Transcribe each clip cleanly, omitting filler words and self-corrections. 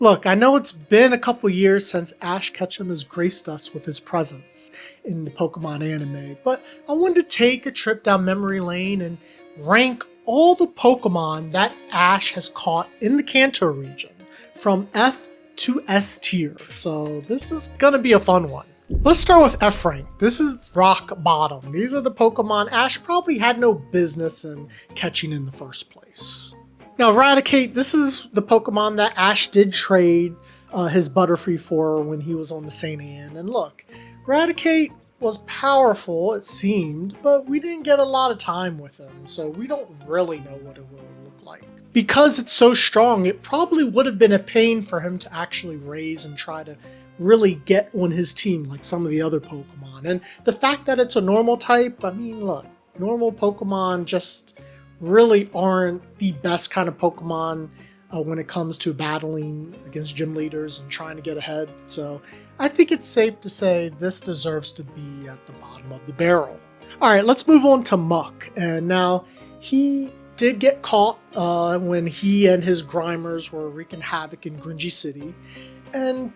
Look, I know it's been a couple years since Ash Ketchum has graced us with his presence in the Pokemon anime, but I wanted to take a trip down memory lane and rank all the Pokemon that Ash has caught in the Kanto region, from F to S tier, so this is gonna be a fun one. Let's start with F rank. This is rock bottom. These are the Pokemon Ash probably had no business in catching in the first place. Now, Eradicate, this is the Pokemon that Ash did trade his Butterfree for when he was on the St. Anne. And look, Eradicate was powerful, it seemed, but we didn't get a lot of time with him, so we don't really know what it will look like. Because it's so strong, it probably would have been a pain for him to actually raise and try to really get on his team like some of the other Pokemon. And the fact that it's a normal type, I mean, look, normal Pokemon just really aren't the best kind of Pokemon when it comes to battling against gym leaders and trying to get ahead. So I think it's safe to say this deserves to be at the bottom of the barrel. All right, let's move on to Muck. And now he did get caught when he and his Grimers were wreaking havoc in Gringy City. And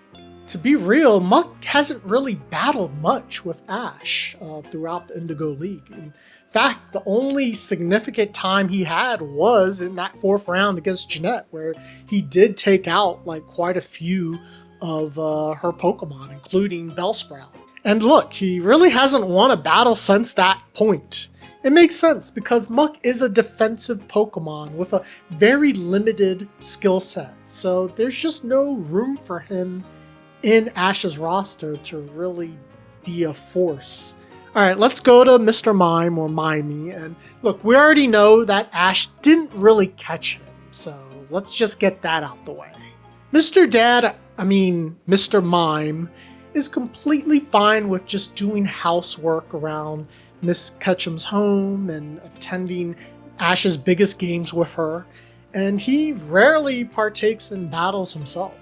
to be real, Muck hasn't really battled much with Ash throughout the Indigo League. In fact, the only significant time he had was in that 4th round against Jeanette, where he did take out like quite a few of her Pokemon, including Bellsprout. And look, he really hasn't won a battle since that point. It makes sense because Muck is a defensive Pokemon with a very limited skill set, so there's just no room for him in Ash's roster to really be a force. All right, let's go to Mr. Mime or Mimey. And look, we already know that Ash didn't really catch him, so let's just get that out the way. Mr. Mime is completely fine with just doing housework around Miss Ketchum's home and attending Ash's biggest games with her, and he rarely partakes in battles himself.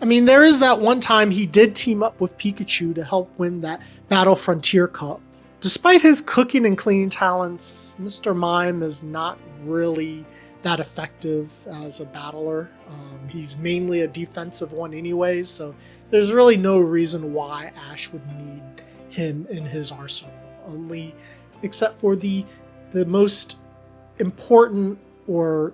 I mean, there is that one time he did team up with Pikachu to help win that Battle Frontier Cup. Despite his cooking and cleaning talents, Mr. Mime is not really that effective as a battler. He's mainly a defensive one anyways, so there's really no reason why Ash would need him in his arsenal. Only except for the most important or,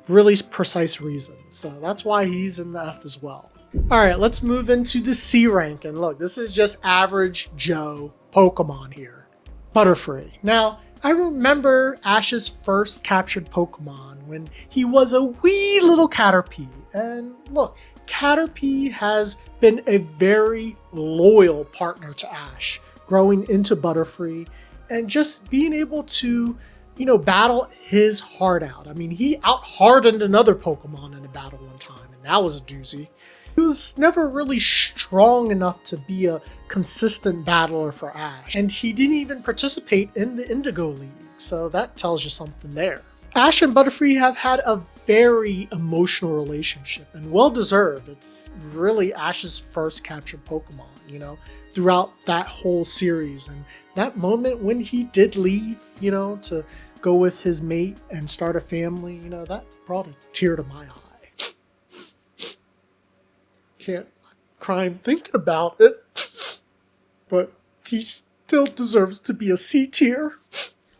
really precise reason. So that's why he's in the F as well. All right, let's move into the C rank. And look, this is just average Joe Pokemon here. Butterfree. Now, I remember Ash's first captured Pokemon when he was a wee little Caterpie. And look, Caterpie has been a very loyal partner to Ash, growing into Butterfree and just being able to battle his heart out. I mean, he out-hardened another Pokemon in a battle one time, and that was a doozy. He was never really strong enough to be a consistent battler for Ash, and he didn't even participate in the Indigo League, so that tells you something there. Ash and Butterfree have had a very emotional relationship, and well-deserved. It's really Ash's first captured Pokemon, throughout that whole series. And that moment when he did leave, to go with his mate and start a family, that brought a tear to my eye. Can't cry thinking about it, but he still deserves to be a C tier.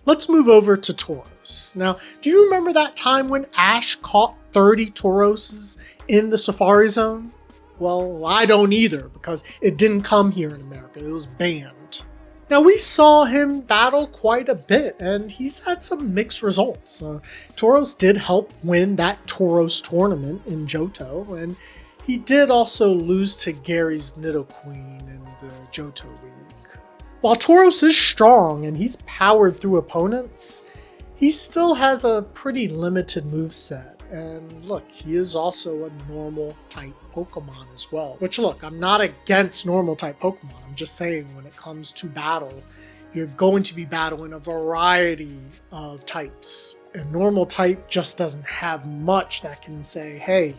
Let's move over to Tauros. Now, do you remember that time when Ash caught 30 Tauroses in the Safari Zone? Well, I don't either, because it didn't come here in America. It was banned. Now, we saw him battle quite a bit, and he's had some mixed results. Tauros did help win that Tauros tournament in Johto, and he did also lose to Gary's Nidoqueen in the Johto League. While Tauros is strong and he's powered through opponents, he still has a pretty limited moveset. And look, he is also a normal type Pokemon as well. Which look, I'm not against normal type Pokemon. I'm just saying when it comes to battle, you're going to be battling a variety of types. A normal type just doesn't have much that can say, hey,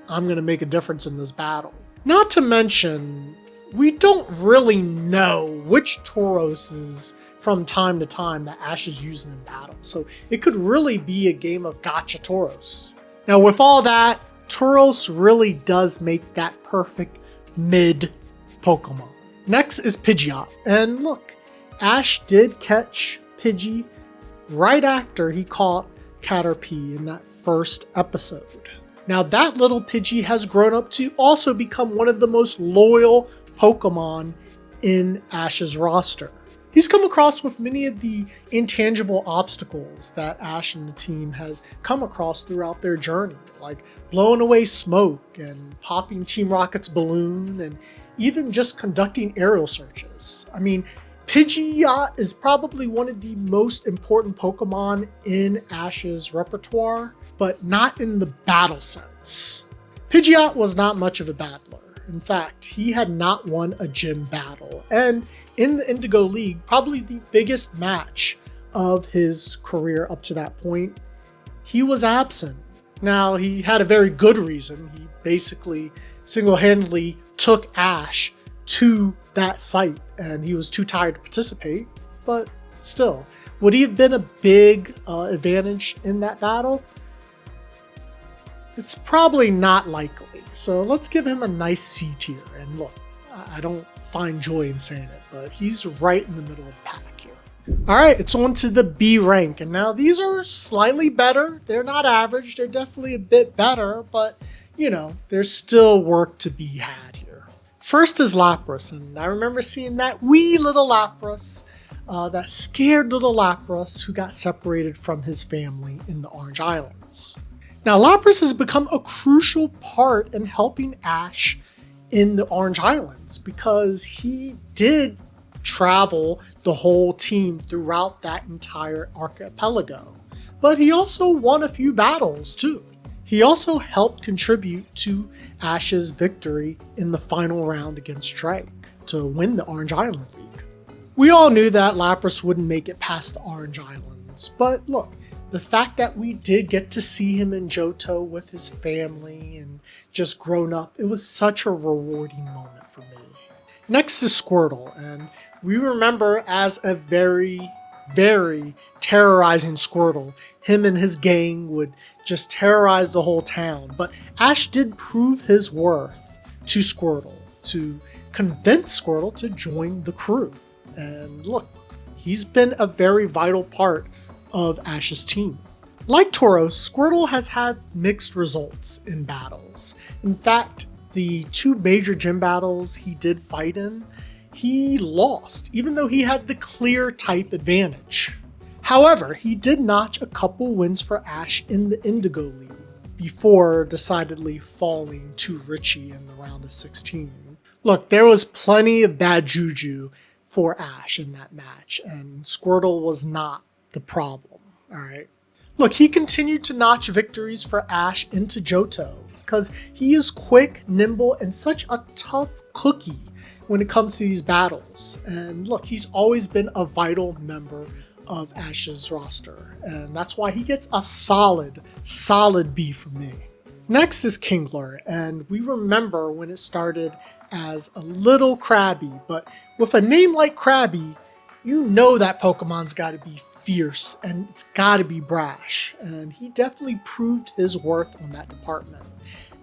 I'm going to make a difference in this battle. Not to mention, we don't really know which Tauroses from time to time that Ash is using in battle, so it could really be a game of gotcha Tauros. Now with all that, Tauros really does make that perfect mid Pokemon. Next is Pidgeot, and look, Ash did catch Pidgey right after he caught Caterpie in that first episode. Now that little Pidgey has grown up to also become one of the most loyal Pokemon in Ash's roster. He's come across with many of the intangible obstacles that Ash and the team has come across throughout their journey, like blowing away smoke and popping Team Rocket's balloon and even just conducting aerial searches. I mean, Pidgeot is probably one of the most important Pokemon in Ash's repertoire, but not in the battle sense. Pidgeot was not much of a battler. In fact, he had not won a gym battle, and in the Indigo League, probably the biggest match of his career up to that point, he was absent. Now, he had a very good reason. He basically single-handedly took Ash to that site, and he was too tired to participate, but still, would he have been a big advantage in that battle? It's probably not likely. So let's give him a nice C tier. And look, I don't find joy in saying it, but he's right in the middle of the pack here. All right, it's on to the B rank. And now these are slightly better. They're not average. They're definitely a bit better, but you know, there's still work to be had here. First is Lapras. And I remember seeing that wee little Lapras, that scared little Lapras who got separated from his family in the Orange Islands. Now, Lapras has become a crucial part in helping Ash in the Orange Islands because he did travel the whole team throughout that entire archipelago. But he also won a few battles too. He also helped contribute to Ash's victory in the final round against Drake to win the Orange Island League. We all knew that Lapras wouldn't make it past the Orange Islands, but look, the fact that we did get to see him in Johto with his family and just grown up, it was such a rewarding moment for me. Next is Squirtle, and we remember as a very, very terrorizing Squirtle. Him and his gang would just terrorize the whole town, but Ash did prove his worth to Squirtle to convince Squirtle to join the crew. And look, he's been a very vital part of Ash's team. Like Tauros, Squirtle has had mixed results in battles. In fact, the two major gym battles he did fight in, he lost, even though he had the clear type advantage. However, he did notch a couple wins for Ash in the Indigo League before decidedly falling to Richie in the round of 16. Look, there was plenty of bad juju for Ash in that match, and Squirtle was not the problem, all right? Look, he continued to notch victories for Ash into Johto because he is quick, nimble, and such a tough cookie when it comes to these battles. And look, he's always been a vital member of Ash's roster, and that's why he gets a solid B for me. Next is Kingler, and we remember when it started as a little Krabby, but with a name like Krabby, you know that Pokemon's got to be fierce and it's got to be brash, and he definitely proved his worth on that department.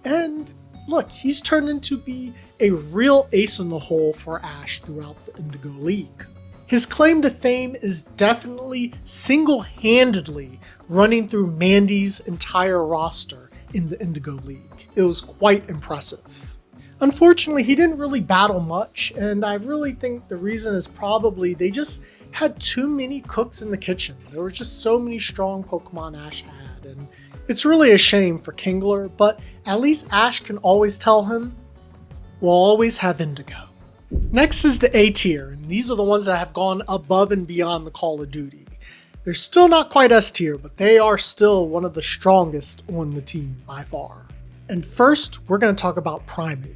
And look, he's turned into be a real ace in the hole for Ash throughout the Indigo League. His claim to fame is definitely single-handedly running through Mandy's entire roster in the Indigo League. It was quite impressive. Unfortunately, he didn't really battle much, and I really think the reason is probably they just had too many cooks in the kitchen. There were just so many strong Pokemon Ash had, and it's really a shame for Kingler, but at least Ash can always tell him, we'll always have Indigo. Next is the A tier, and these are the ones that have gone above and beyond the Call of Duty. They're still not quite S tier, but they are still one of the strongest on the team by far. And first, we're going to talk about Primeape.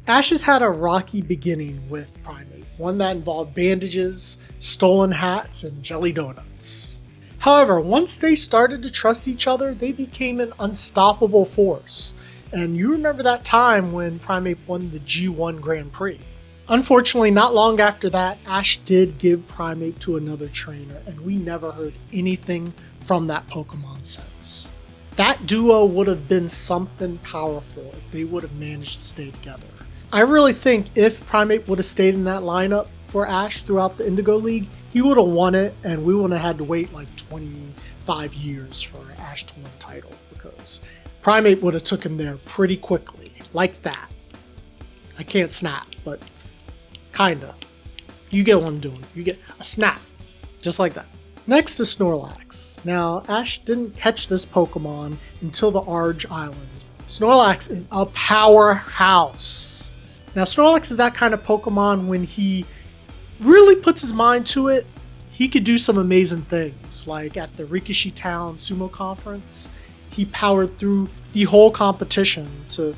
Ash has had a rocky beginning with Primeape, one that involved bandages, stolen hats, and jelly donuts. However, once they started to trust each other, they became an unstoppable force. And you remember that time when Primeape won the G1 Grand Prix. Unfortunately, not long after that, Ash did give Primeape to another trainer, and we never heard anything from that Pokemon since. That duo would have been something powerful if they would have managed to stay together. I really think if Primeape would have stayed in that lineup for Ash throughout the Indigo League, he would have won it, and we wouldn't have had to wait like 25 years for Ash to win the title, because Primeape would have took him there pretty quickly, like that. I can't snap, but kinda. You get what I'm doing. You get a snap, just like that. Next is Snorlax. Now, Ash didn't catch this Pokemon until the Arge Island. Snorlax is a powerhouse. Now, Snorlax is that kind of Pokemon when he really puts his mind to it, he could do some amazing things. Like at the Rikishi Town Sumo Conference, he powered through the whole competition to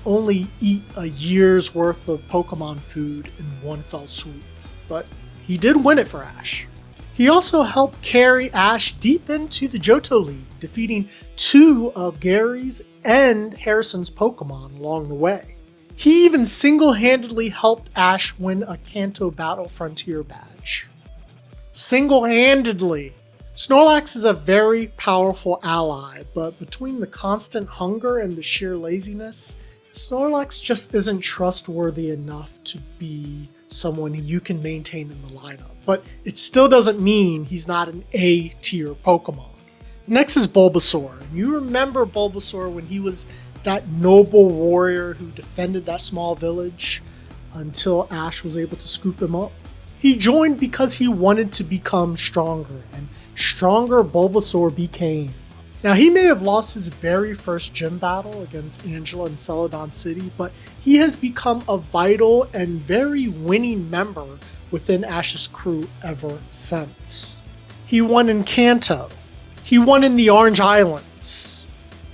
only eat a year's worth of Pokemon food in one fell swoop. But he did win it for Ash. He also helped carry Ash deep into the Johto League, defeating 2 of Gary's and Harrison's Pokemon along the way. He even single-handedly helped Ash win a Kanto Battle Frontier badge. Single-handedly! Snorlax is a very powerful ally, but between the constant hunger and the sheer laziness, Snorlax just isn't trustworthy enough to be someone you can maintain in the lineup. But it still doesn't mean he's not an A-tier Pokemon. Next is Bulbasaur. You remember Bulbasaur when he was that noble warrior who defended that small village until Ash was able to scoop him up? He joined because he wanted to become stronger, and stronger Bulbasaur became. Now, he may have lost his very first gym battle against Angela in Celadon City, but he has become a vital and very winning member within Ash's crew ever since. He won in Kanto. He won in the Orange Islands.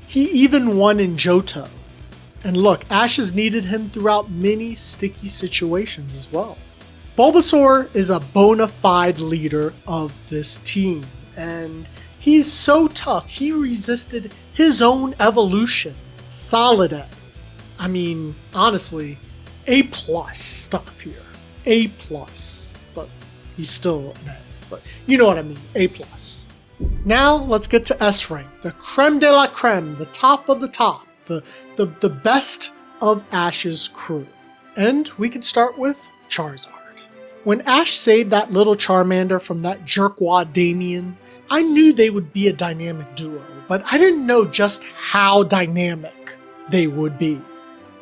He even won in Johto. And look, Ash has needed him throughout many sticky situations as well. Bulbasaur is a bona fide leader of this team, and he's so tough, he resisted his own evolution. Solid A. I mean, honestly, A+ stuff here. A+. But he's still an A. But you know what I mean, A+. Now let's get to S rank, the creme de la creme, the top of the top, the best of Ash's crew. And we can start with Charizard. When Ash saved that little Charmander from that jerkwad Damien, I knew they would be a dynamic duo, but I didn't know just how dynamic they would be.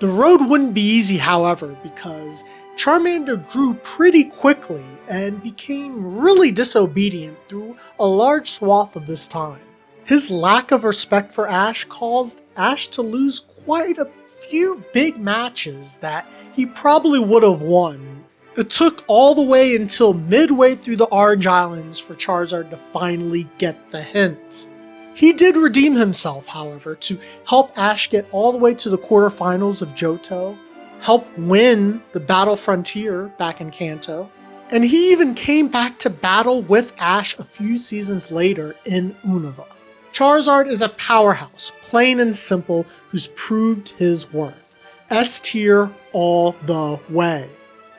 The road wouldn't be easy, however, because Charmander grew pretty quickly and became really disobedient through a large swath of this time. His lack of respect for Ash caused Ash to lose quite a few big matches that he probably would have won. It took all the way until midway through the Orange Islands for Charizard to finally get the hint. He did redeem himself, however, to help Ash get all the way to the quarterfinals of Johto, help win the Battle Frontier back in Kanto, and he even came back to battle with Ash a few seasons later in Unova. Charizard is a powerhouse, plain and simple, who's proved his worth. S tier all the way.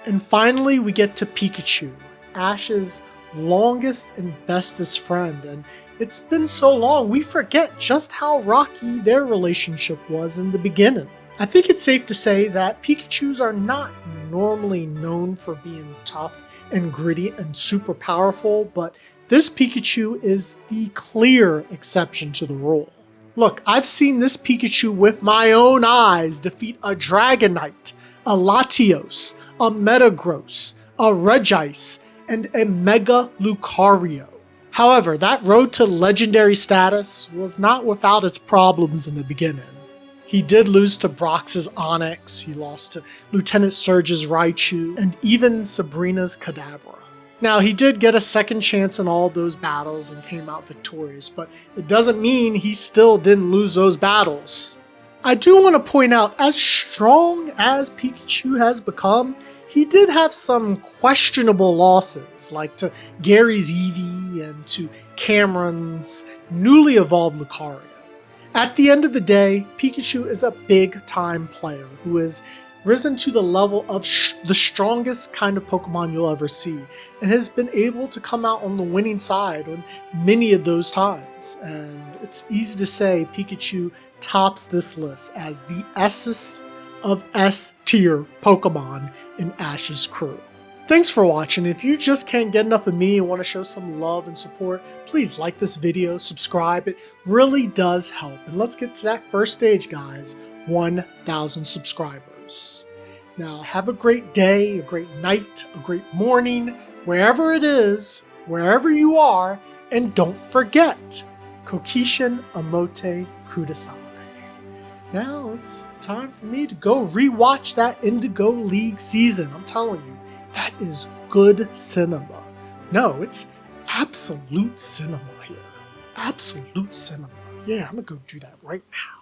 And finally, we get to Pikachu, Ash's longest and bestest friend, and it's been so long we forget just how rocky their relationship was in the beginning. I think it's safe to say that Pikachus are not normally known for being tough and gritty and super powerful, but this Pikachu is the clear exception to the rule. Look, I've seen this Pikachu with my own eyes defeat a Dragonite, a Latios, a Metagross, a Regice, and a Mega Lucario. However, that road to legendary status was not without its problems in the beginning. He did lose to Brox's Onix, he lost to Lieutenant Surge's Raichu, and even Sabrina's Kadabra. Now, he did get a second chance in all those battles and came out victorious, but it doesn't mean he still didn't lose those battles. I do want to point out, as strong as Pikachu has become, he did have some questionable losses, like to Gary's Eevee and to Cameron's newly evolved Lucario. At the end of the day, Pikachu is a big-time player who is risen to the level of the strongest kind of Pokemon you'll ever see, and has been able to come out on the winning side on many of those times. And it's easy to say Pikachu tops this list as the S of S tier Pokemon in Ash's crew. Thanks for watching. If you just can't get enough of me and want to show some love and support, please like this video, subscribe. It really does help. And let's get to that first stage, guys. 1,000 subscribers. Now, have a great day, a great night, a great morning, wherever it is, wherever you are, and don't forget, Kokishin Amote Kudasai. Now, it's time for me to go rewatch that Indigo League season. I'm telling you, that is good cinema. No, it's absolute cinema here. Absolute cinema. Yeah, I'm gonna go do that right now.